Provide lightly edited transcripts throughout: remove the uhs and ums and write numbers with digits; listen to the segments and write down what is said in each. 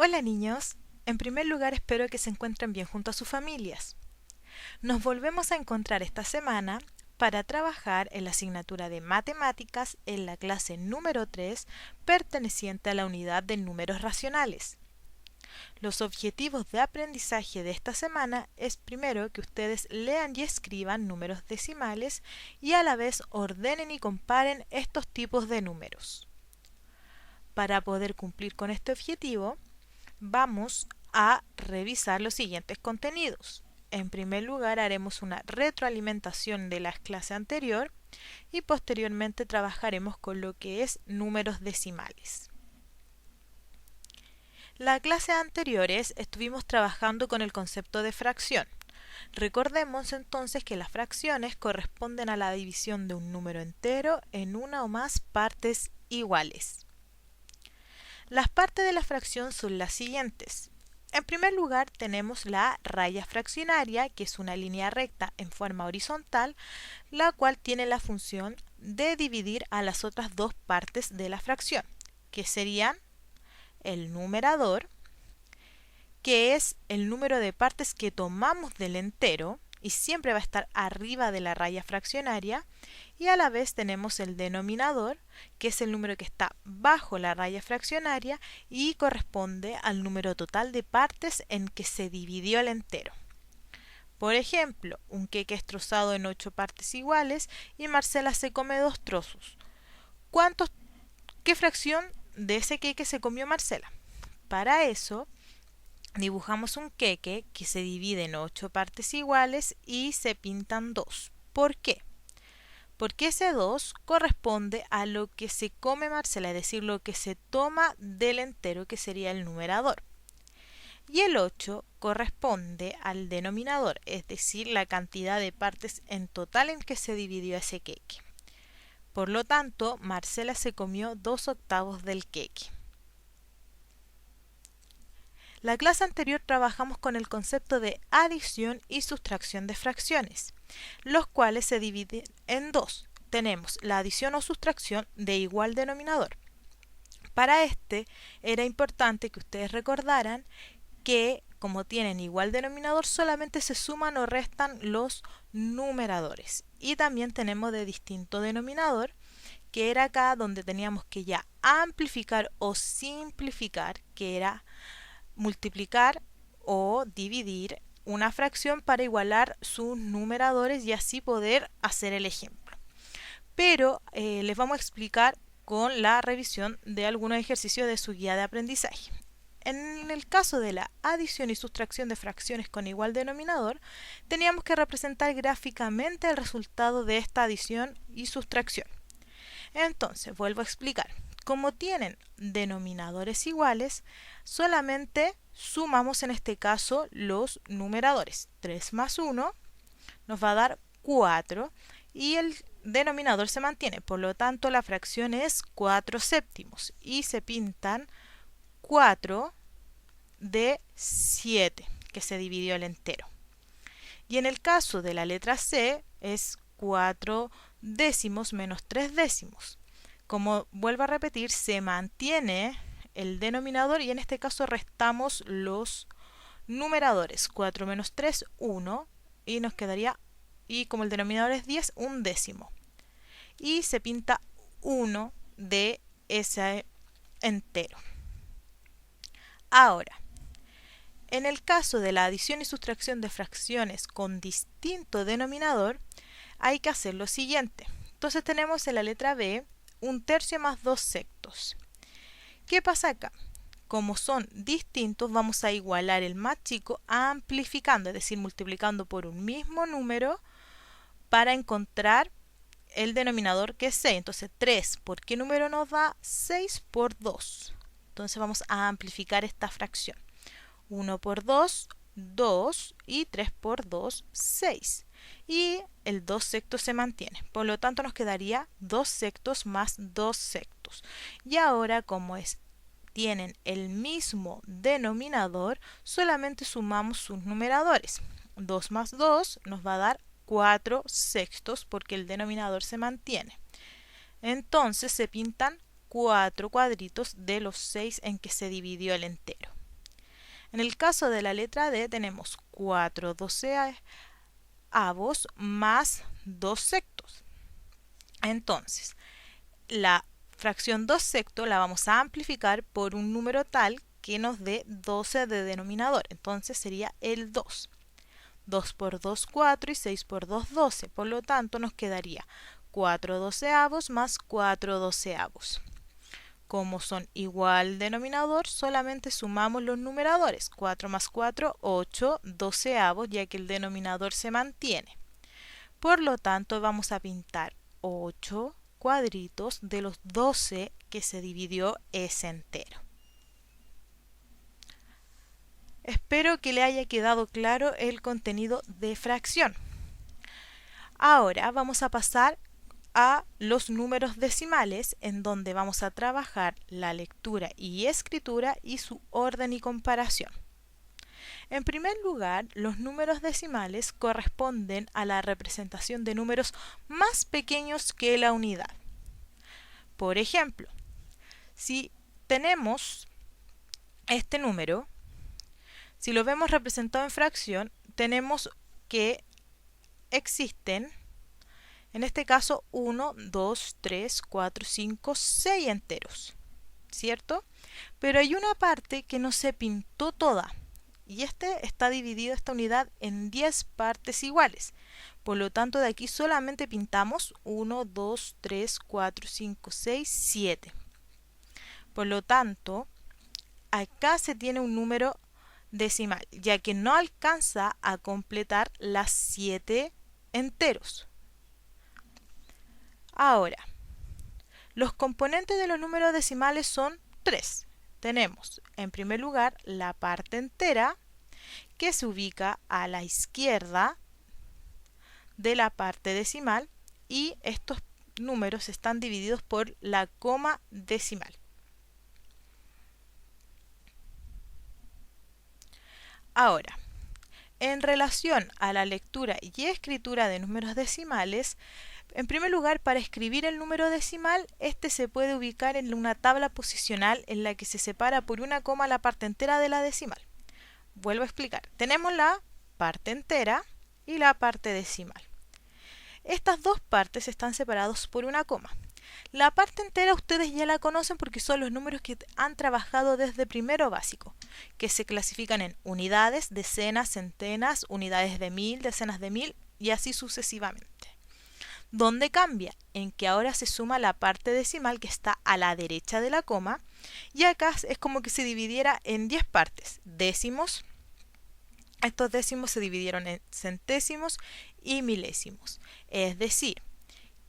Hola niños, en primer lugar espero que se encuentren bien junto a sus familias. Nos volvemos a encontrar esta semana para trabajar en la asignatura de matemáticas en la clase número 3 perteneciente a la unidad de números racionales. Los objetivos de aprendizaje de esta semana es primero que ustedes lean y escriban números decimales y a la vez ordenen y comparen estos tipos de números. Para poder cumplir con este objetivo, vamos a revisar los siguientes contenidos. En primer lugar, haremos una retroalimentación de la clase anterior y posteriormente trabajaremos con lo que es números decimales. La clase anteriores estuvimos trabajando con el concepto de fracción. Recordemos entonces que las fracciones corresponden a la división de un número entero en una o más partes iguales. Las partes de la fracción son las siguientes. En primer lugar tenemos la raya fraccionaria, que es una línea recta en forma horizontal, la cual tiene la función de dividir a las otras dos partes de la fracción, que serían el numerador, que es el número de partes que tomamos del entero y siempre va a estar arriba de la raya fraccionaria, y a la vez tenemos el denominador, que es el número que está bajo la raya fraccionaria y corresponde al número total de partes en que se dividió el entero. Por ejemplo, un queque es trozado en 8 partes iguales y Marcela se come 2 trozos. ¿Qué fracción de ese queque se comió Marcela? Para eso, dibujamos un queque que se divide en 8 partes iguales y se pintan 2. ¿Por qué? Porque ese 2 corresponde a lo que se come Marcela, es decir, lo que se toma del entero, que sería el numerador. Y el 8 corresponde al denominador, es decir, la cantidad de partes en total en que se dividió ese queque. Por lo tanto, Marcela se comió 2/8 del queque. La clase anterior trabajamos con el concepto de adición y sustracción de fracciones, los cuales se dividen en dos. Tenemos la adición o sustracción de igual denominador. Para este era importante que ustedes recordaran que como tienen igual denominador solamente se suman o restan los numeradores. Y también tenemos de distinto denominador, que era acá donde teníamos que ya amplificar o simplificar, que era multiplicar o dividir una fracción para igualar sus numeradores y así poder hacer el ejemplo. Pero les vamos a explicar con la revisión de algunos ejercicios de su guía de aprendizaje. En el caso de la adición y sustracción de fracciones con igual denominador, teníamos que representar gráficamente el resultado de esta adición y sustracción. Entonces, vuelvo a explicar. Como tienen denominadores iguales, solamente sumamos en este caso los numeradores. 3 más 1 nos va a dar 4 y el denominador se mantiene. Por lo tanto, la fracción es 4 séptimos y se pintan 4 de 7 que se dividió el entero. Y en el caso de la letra C es 4 décimos menos 3 décimos. Como vuelvo a repetir, se mantiene el denominador y en este caso restamos los numeradores. 4 menos 3, 1 y nos quedaría, y como el denominador es 10, un décimo. Y se pinta 1 de ese entero. Ahora, en el caso de la adición y sustracción de fracciones con distinto denominador, hay que hacer lo siguiente. Entonces tenemos en la letra B 1/3 más 2/6. ¿Qué pasa acá? Como son distintos, vamos a igualar el más chico amplificando, es decir, multiplicando por un mismo número para encontrar el denominador que es 6. Entonces 3, ¿por qué número nos da? 6 por 2. Entonces vamos a amplificar esta fracción. 1 por 2, 2 y 3 por 2, 6. Y el 2/6 se mantiene. Por lo tanto nos quedaría 2/6 más 2/6. Y ahora como tienen el mismo denominador, solamente sumamos sus numeradores. 2 más 2 nos va a dar 4/6 porque el denominador se mantiene. Entonces se pintan 4 cuadritos de los 6 en que se dividió el entero. En el caso de la letra D tenemos 4/12 más 2 sextos. Entonces, la fracción 2 sextos la vamos a amplificar por un número tal que nos dé 12 de denominador. Entonces sería el 2. 2 por 2, 4 y 6 por 2, 12. Por lo tanto, nos quedaría 4/12 más 4/12. Como son igual denominador, solamente sumamos los numeradores. 4 más 4, 8/12, ya que el denominador se mantiene. Por lo tanto, vamos a pintar 8 cuadritos de los 12 que se dividió ese entero. Espero que le haya quedado claro el contenido de fracción. Ahora vamos a pasar a los números decimales, en donde vamos a trabajar la lectura y escritura y su orden y comparación. En primer lugar, los números decimales corresponden a la representación de números más pequeños que la unidad. Por ejemplo, si tenemos este número, si lo vemos representado en fracción, tenemos que existen, en este caso, 1, 2, 3, 4, 5, 6 enteros, ¿cierto? Pero hay una parte que no se pintó toda, y está dividido esta unidad en 10 partes iguales. Por lo tanto, de aquí solamente pintamos 1, 2, 3, 4, 5, 6, 7. Por lo tanto, acá se tiene un número decimal, ya que no alcanza a completar las 7 enteros. Ahora, los componentes de los números decimales son 3. Tenemos, en primer lugar, la parte entera, que se ubica a la izquierda de la parte decimal, y estos números están divididos por la coma decimal. Ahora, en relación a la lectura y escritura de números decimales, en primer lugar, para escribir el número decimal, este se puede ubicar en una tabla posicional en la que se separa por una coma la parte entera de la decimal. Vuelvo a explicar. Tenemos la parte entera y la parte decimal. Estas dos partes están separadas por una coma. La parte entera ustedes ya la conocen porque son los números que han trabajado desde primero básico, que se clasifican en unidades, decenas, centenas, unidades de 1000, decenas de 1000 y así sucesivamente. ¿Dónde cambia? En que ahora se suma la parte decimal que está a la derecha de la coma, y acá es como que se dividiera en 10 partes. Décimos, estos décimos se dividieron en centésimos y milésimos. Es decir,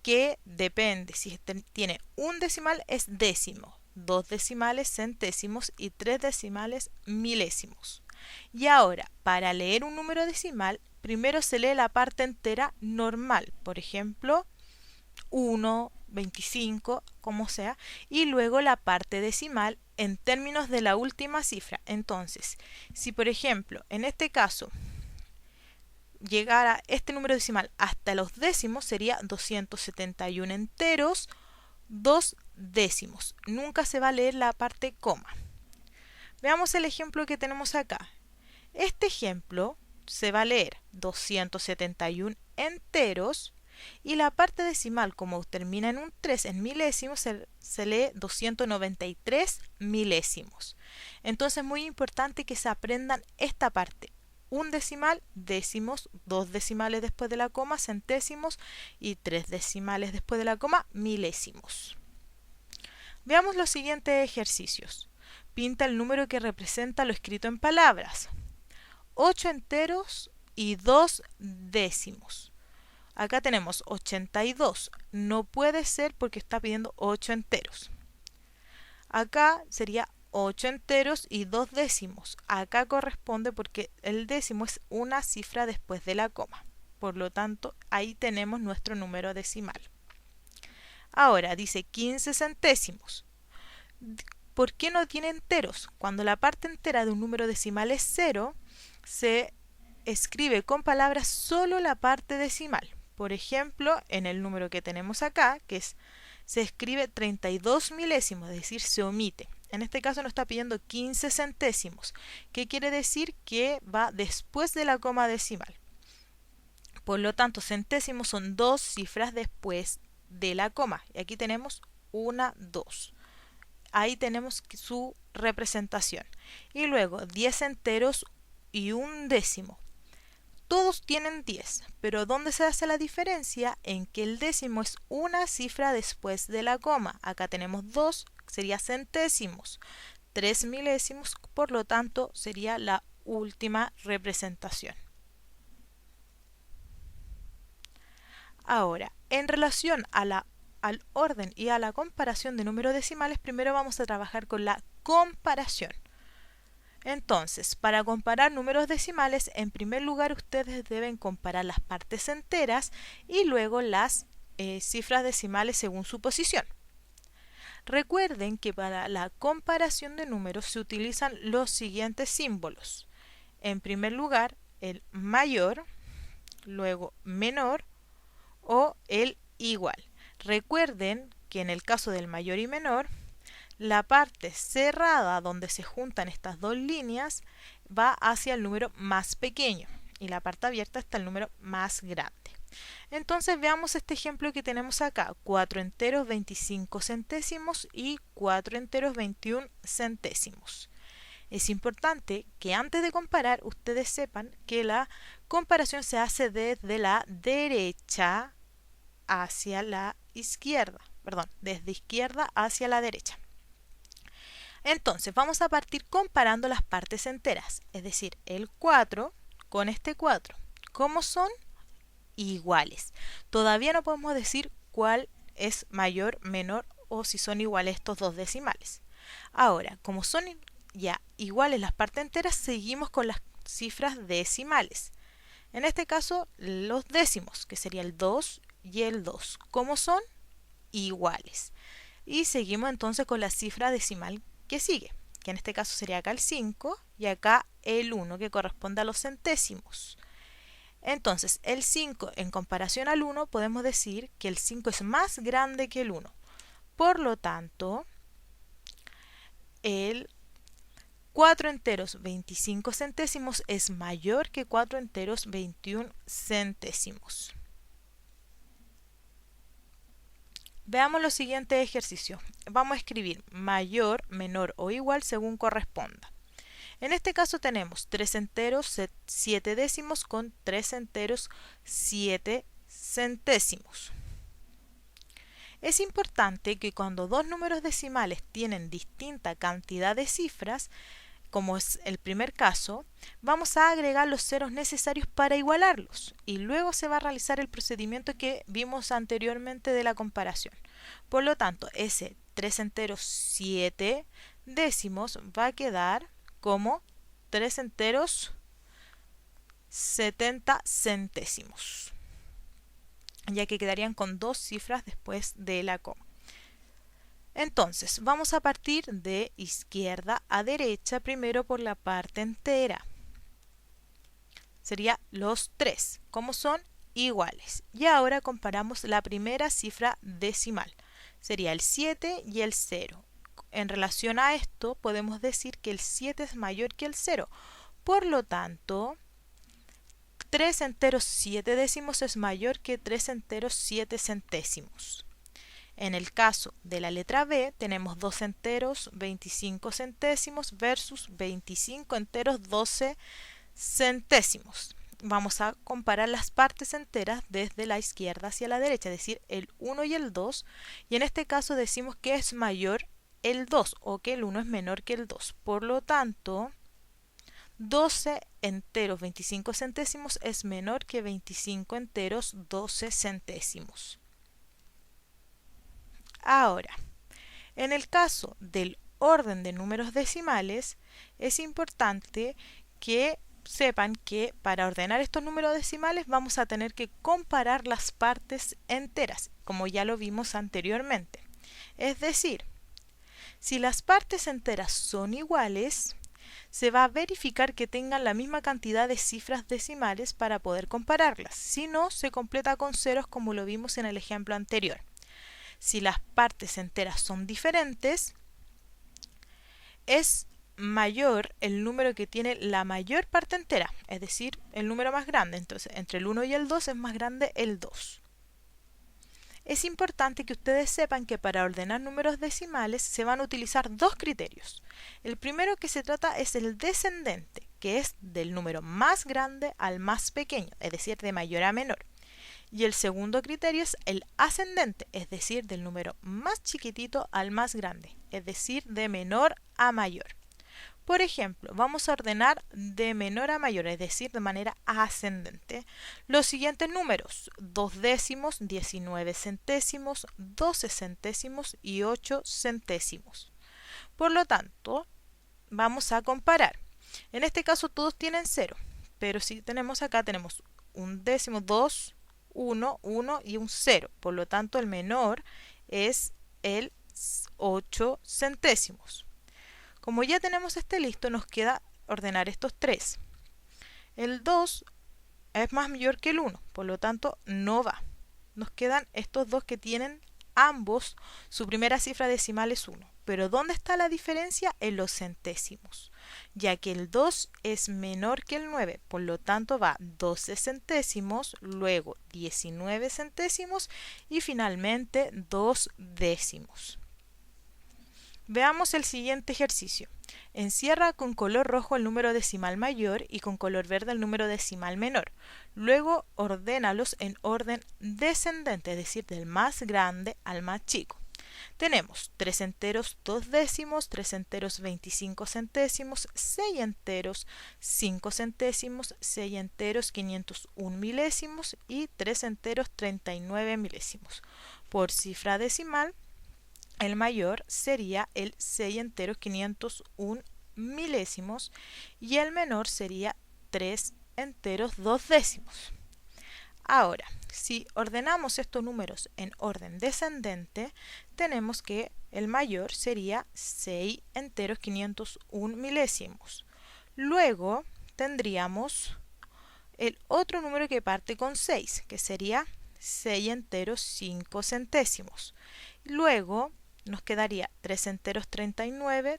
que depende, si tiene un decimal es décimo, 2 decimales centésimos y 3 decimales milésimos. Y ahora, para leer un número decimal, primero se lee la parte entera normal, por ejemplo, 1, 25, como sea, y luego la parte decimal en términos de la última cifra. Entonces, si por ejemplo, en este caso, llegara este número decimal hasta los décimos, sería 271 enteros, 2 décimos. Nunca se va a leer la parte coma. Veamos el ejemplo que tenemos acá. Este ejemplo se va a leer 271 enteros y la parte decimal, como termina en un 3 en milésimos, se lee 293 milésimos. Entonces es muy importante que se aprendan esta parte. Un decimal, décimos, 2 decimales después de la coma, centésimos, y 3 decimales después de la coma, milésimos. Veamos los siguientes ejercicios. Pinta el número que representa lo escrito en palabras. 8 enteros y 2 décimos. Acá tenemos 82. No puede ser porque está pidiendo 8 enteros. Acá sería 8 enteros y 2 décimos. Acá corresponde porque el décimo es una cifra después de la coma. Por lo tanto, ahí tenemos nuestro número decimal. Ahora dice 15 centésimos. ¿Por qué no tiene enteros? Cuando la parte entera de un número decimal es 0, se escribe con palabras solo la parte decimal. Por ejemplo, en el número que tenemos acá, se escribe 32 milésimos, es decir, se omite. En este caso nos está pidiendo 15 centésimos. ¿Qué quiere decir? Que va después de la coma decimal. Por lo tanto, centésimos son dos cifras después de la coma. Y aquí tenemos 1, 2. Ahí tenemos su representación. Y luego 10 enteros y un décimo. Todos tienen 10, pero ¿dónde se hace la diferencia? En que el décimo es una cifra después de la coma. Acá tenemos 2, sería centésimos. 3 milésimos, por lo tanto, sería la última representación. Ahora, en relación al orden y a la comparación de números decimales, primero vamos a trabajar con la comparación. Entonces, para comparar números decimales, en primer lugar ustedes deben comparar las partes enteras y luego las cifras decimales según su posición. Recuerden que para la comparación de números se utilizan los siguientes símbolos. En primer lugar, el mayor, luego menor o el igual. Recuerden que en el caso del mayor y menor, la parte cerrada donde se juntan estas dos líneas va hacia el número más pequeño y la parte abierta está el número más grande. Entonces veamos este ejemplo que tenemos acá, 4 enteros 25 centésimos y 4 enteros 21 centésimos. Es importante que antes de comparar ustedes sepan que la comparación se hace desde la derecha hacia la izquierda, perdón, desde izquierda hacia la derecha. Entonces vamos a partir comparando las partes enteras, es decir, el 4 con este 4. ¿Cómo son? Iguales. Todavía no podemos decir cuál es mayor, menor o si son iguales estos dos decimales. Ahora, como son ya iguales las partes enteras, seguimos con las cifras decimales. En este caso, los décimos, que sería el 2 y el 2. ¿Cómo son? Iguales. Y seguimos entonces con la cifra decimal que sigue, que en este caso sería acá el 5 y acá el 1, que corresponde a los centésimos. Entonces, el 5 en comparación al 1 podemos decir que el 5 es más grande que el 1. Por lo tanto, el 4 enteros 25 centésimos es mayor que 4 enteros 21 centésimos. Veamos los siguientes ejercicios. Vamos a escribir mayor, menor o igual según corresponda. En este caso tenemos 3 enteros 7 décimos con 3 enteros 7 centésimos. Es importante que cuando dos números decimales tienen distinta cantidad de cifras, como es el primer caso, vamos a agregar los ceros necesarios para igualarlos y luego se va a realizar el procedimiento que vimos anteriormente de la comparación. Por lo tanto, ese 3 enteros 7 décimos va a quedar como 3 enteros 70 centésimos, ya que quedarían con dos cifras después de la coma. Entonces, vamos a partir de izquierda a derecha, primero por la parte entera. Sería los 3, como son iguales. Y ahora comparamos la primera cifra decimal. Sería el 7 y el 0. En relación a esto, podemos decir que el 7 es mayor que el 0. Por lo tanto, 3 enteros 7 décimos es mayor que 3 enteros 7 centésimos. En el caso de la letra B, tenemos 2 enteros 25 centésimos versus 25 enteros 12 centésimos. Vamos a comparar las partes enteras desde la izquierda hacia la derecha, es decir, el 1 y el 2. Y en este caso decimos que es mayor el 2 o que el 1 es menor que el 2. Por lo tanto, 12 enteros 25 centésimos es menor que 25 enteros 12 centésimos. Ahora, en el caso del orden de números decimales, es importante que sepan que para ordenar estos números decimales vamos a tener que comparar las partes enteras, como ya lo vimos anteriormente. Es decir, si las partes enteras son iguales, se va a verificar que tengan la misma cantidad de cifras decimales para poder compararlas. Si no, se completa con ceros como lo vimos en el ejemplo anterior. Si las partes enteras son diferentes, es mayor el número que tiene la mayor parte entera, es decir, el número más grande. Entonces, entre el 1 y el 2 es más grande el 2. Es importante que ustedes sepan que para ordenar números decimales se van a utilizar dos criterios. El primero que se trata es el descendente, que es del número más grande al más pequeño, es decir, de mayor a menor. Y el segundo criterio es el ascendente, es decir, del número más chiquitito al más grande, es decir, de menor a mayor. Por ejemplo, vamos a ordenar de menor a mayor, es decir, de manera ascendente, los siguientes números: 2 décimos, 19 centésimos, 12 centésimos y 8 centésimos. Por lo tanto, vamos a comparar. En este caso todos tienen 0, pero si tenemos acá, tenemos un décimo, 2, 1, 1 y un 0. Por lo tanto, el menor es el 8 centésimos. Como ya tenemos este listo, nos queda ordenar estos tres. El 2 es más mayor que el 1, por lo tanto no va. Nos quedan estos dos que tienen ambos, su primera cifra decimal es 1. Pero ¿dónde está la diferencia? En los centésimos, ya que el 2 es menor que el 9, por lo tanto va 12 centésimos, luego 19 centésimos y finalmente 2 décimos. Veamos el siguiente ejercicio. Encierra con color rojo el número decimal mayor y con color verde el número decimal menor. Luego ordénalos en orden descendente, es decir, del más grande al más chico. Tenemos 3 enteros 2 décimos, 3 enteros 25 centésimos, 6 enteros 5 centésimos, 6 enteros 501 milésimos y 3 enteros 39 milésimos. Por cifra decimal, el mayor sería el 6 enteros 501 milésimos y el menor sería 3 enteros 2 décimos. Ahora, si ordenamos estos números en orden descendente, tenemos que el mayor sería 6 enteros 501 milésimos. Luego tendríamos el otro número que parte con 6, que sería 6 enteros 5 centésimos. Luego nos quedaría 3 enteros 39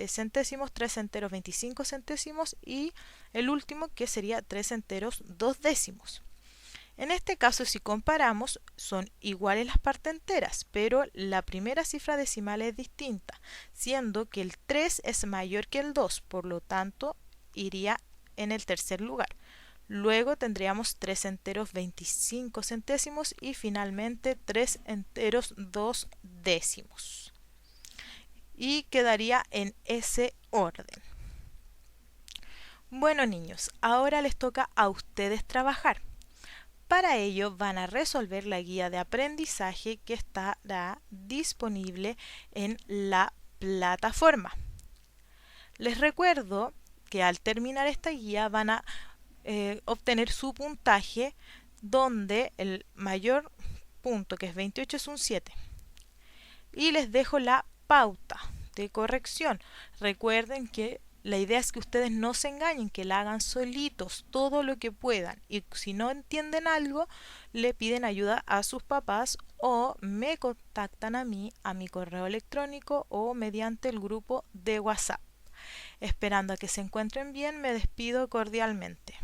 centésimos, 3 enteros 25 centésimos y el último que sería 3 enteros 2 décimos. En este caso, si comparamos, son iguales las partes enteras, pero la primera cifra decimal es distinta, siendo que el 3 es mayor que el 2, por lo tanto, iría en el tercer lugar. Luego tendríamos 3 enteros 25 centésimos y finalmente 3 enteros 2 décimos. Y quedaría en ese orden. Bueno, niños, ahora les toca a ustedes trabajar. Para ello van a resolver la guía de aprendizaje que estará disponible en la plataforma. Les recuerdo que al terminar esta guía van a obtener su puntaje, donde el mayor punto, que es 28, es un 7. Y les dejo la pauta de corrección. Recuerden que la idea es que ustedes no se engañen, que la hagan solitos todo lo que puedan. Y si no entienden algo, le piden ayuda a sus papás o me contactan a mí, a mi correo electrónico o mediante el grupo de WhatsApp. Esperando a que se encuentren bien, me despido cordialmente.